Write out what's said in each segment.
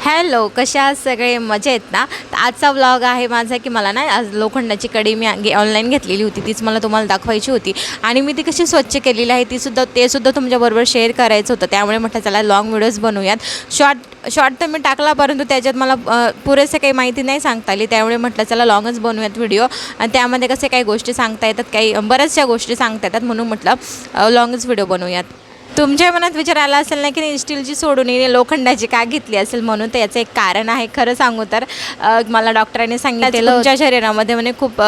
Hello, कशा आहात सगळे? मजेत ना? तर आजचा व्लॉग आहे माझा की मला ना आज लोखंडाची कढई मी ऑनलाईन घेतलेली होती, तीच मला तुम्हाला दाखवायची होती आणि मी ती कशी स्वच्छ केलेली आहे ते सुद्धा तुमच्याबरोबर शेअर करायचं होतं. त्यामुळे म्हटलं चला लॉंग व्हिडिओज बनवूयात. शॉर्ट तर मी टाकला, परंतु त्याच्यात मला पुरेसे काही माहिती नाही सांगता आली, त्यामुळे म्हटलं चला लॉंगच बनवूयात व्हिडिओ. आणि त्यामध्ये कसे काही गोष्टी सांगता येतात, काही बऱ्याचशा गोष्टी सांगता येतात, म्हणून म्हटलं लॉंगच व्हिडिओ बनवूयात. तुमच्या मनात विचार आला असेल ना की स्टीलची सोडून लोखंडाची का घेतली असेल म्हणून. तर याचं एक कारण आहे. खरं सांगू तर मला डॉक्टरांनी सांगितलेलं तुमच्या शरीरामध्ये म्हणे खूप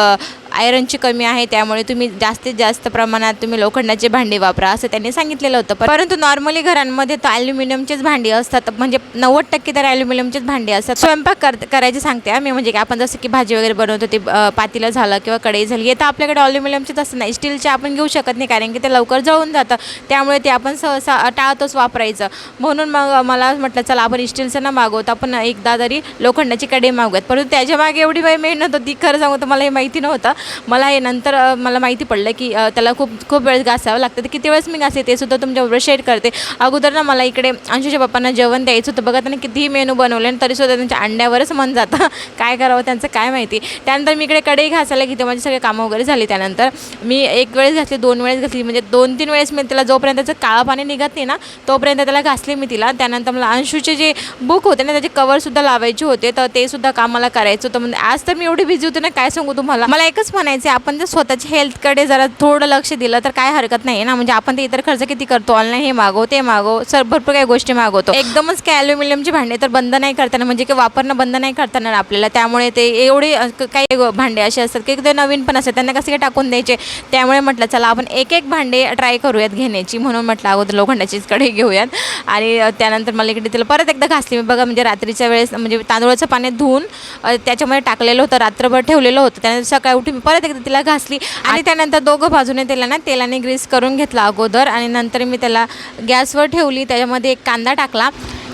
आयरनची कमी आहे, त्यामुळे तुम्ही जास्तीत जास्त प्रमाणात तुम्ही लोखंडाची भांडी वापरा असं त्यांनी सांगितलेलं होतं. परंतु नॉर्मली घरांमध्ये तर ॲल्युमिनियमचीच भांडी असतात, म्हणजे 90% तर ॲल्युमिनियमचीच भांडी असतात. स्वयंपाक करायची सांगते मी, म्हणजे की आपण जसं की भाजी वगैरे बनवतो ते पातेलं झालं किंवा कढई झाली, हे तर आपल्याकडे ॲल्युमिनियमचीच असतं नाही. स्टीलचे आपण घेऊ शकत नाही, कारण की ते लवकर जळून जातं, त्यामुळे ते आपण सहसा टाळतोच वापरायचं. म्हणून मग मला म्हटलं चला आपण स्टीलचं न मागवतो आपण एकदा तरी लोखंडाची कढई मागवूयात. परंतु त्याच्यामागे एवढी मेहनत होती, खरं सांगू तर मला हे माहिती नव्हतं. मला हे नंतर मला माहिती पडलं की त्याला खूप वेळ घासावं लागतं. तर किती वेळेस मी घासते ते सुद्धा तुमच्याबरोबर शेअर करते. अगोदर ना मला इकडे अंशूच्या पप्पांना जेवण द्यायचं होतं. बघा त्यांनी कितीही मेनू बनवले आणि तरीसुद्धा त्यांच्या अंड्यावरच मन जातं. काय करावं त्यांचं काय माहिती. त्यानंतर मी इकडे कढई घासायला घेते, माझे सगळे कामं वगैरे झाली. त्यानंतर मी एक वेळेस घासली, 2 वेळेस घासली, म्हणजे 2-3 वेळेस मी त्याला जोपर्यंत त्याचं काळं पाणी निघत नाही ना तोपर्यंत त्याला घासले मी तिला. त्यानंतर मला अंशूचे जे बुक होते ना त्याचे कवरसुद्धा लावायचे होते, तर ते सुद्धा काम मला करायचं होतं. म्हणजे आज तर मी एवढी बिझी होते ना, काय सांगू तुम्हाला. मला एकच म्हणायचं आहे, आपण जर स्वतःच्या हेल्थकडे जरा थोडं लक्ष दिलं तर काय हरकत नाही ना. म्हणजे आपण ते इतर खर्च किती करतो, ऑनलाईन हे मागव ते मागव, भरपूर काही गोष्टी मागवतो. एकदमच काय ॲल्युमिनियमची भांडे तर बंद नाही करताना, म्हणजे की वापरणं बंद नाही करताना आपल्याला. त्यामुळे ते एवढे काही भांडे असे असतात की ते नवीन पण असतात, त्यांना कसे काय टाकून द्यायचे. त्यामुळे म्हटलं चला आपण एक भांडे ट्राय करूयात घेण्याची, म्हणून म्हटलं अगोदर लोखंडाचीच कढई घेऊयात. आणि त्यानंतर मला इकडे तिला परत एकदा घासली मी. बघा म्हणजे रात्रीच्या वेळेस म्हणजे तांदूळाचं पाण्यात धुवून त्याच्यामध्ये टाकलेलं होतं, रात्रभर ठेवलेलं होतं. त्यानंतर सकाळी उठून मी परत एकदा तिला घासली आणि त्यानंतर दोघं बाजूने तेलाने ग्रीस करून घेतला अगोदर. आणि नंतर मी त्याला गॅसवर ठेवली, त्याच्यामध्ये एक कांदा टाकला.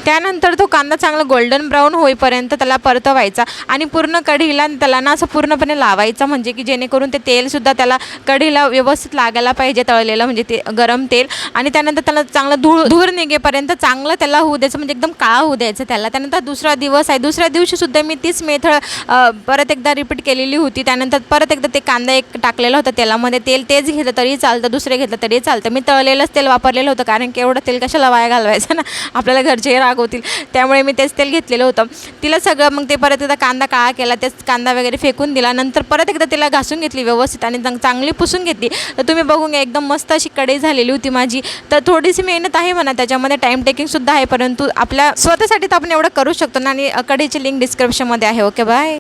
त्यानंतर तो कांदा चांगला गोल्डन ब्राऊन होईपर्यंत त्याला परतवायचा आणि पूर्ण कढईला त्याला ना असं पूर्णपणे लावायचं, म्हणजे की जेणेकरून ते तेलसुद्धा त्याला कढईला व्यवस्थित लागायला पाहिजे, तळलेलं म्हणजे ते गरम तेल. आणि त्यानंतर त्याला चांगलं धूर निघेपर्यंत चांगलं त्याला होऊ द्यायचं, म्हणजे एकदम काळा होऊ द्यायचं त्याला. त्यानंतर दुसरा दिवस आहे, दुसऱ्या दिवशीसुद्धा मी तीच मेथड परत एकदा रिपीट केलेली होती. त्यानंतर परत एकदा ते कांदा एक टाकलेला होता तेलामध्ये. तेच घेतलं तरी चालतं, दुसरे घेतलं तरी चालतं. मी तळलेलंच तेल वापरलेलं होतं, कारण की एवढं तेल कशाला वाया घालवायचं ना, आपल्याला घरचे होतील. त्यामुळे मी तेच तेल घेतलेलं होतं. तिला सगळं मग ते परत एकदा कांदा काळा केला, तेच कांदा वगैरे फेकून दिला. नंतर परत एकदा तिला घासून घेतली व्यवस्थित आणि चांगली पुसून घेतली. तर तुम्ही बघून घ्या, एकदम मस्त अशी कढई झालेली होती माझी. तर थोडीशी मेहनत आहे म्हणा त्याच्यामध्ये, टाईम टेकिंगसुद्धा आहे, परंतु आपल्या स्वतःसाठी तर आपण एवढं करू शकतो ना. आणि कढईची लिंक डिस्क्रिप्शनमध्ये आहे. Okay, bye.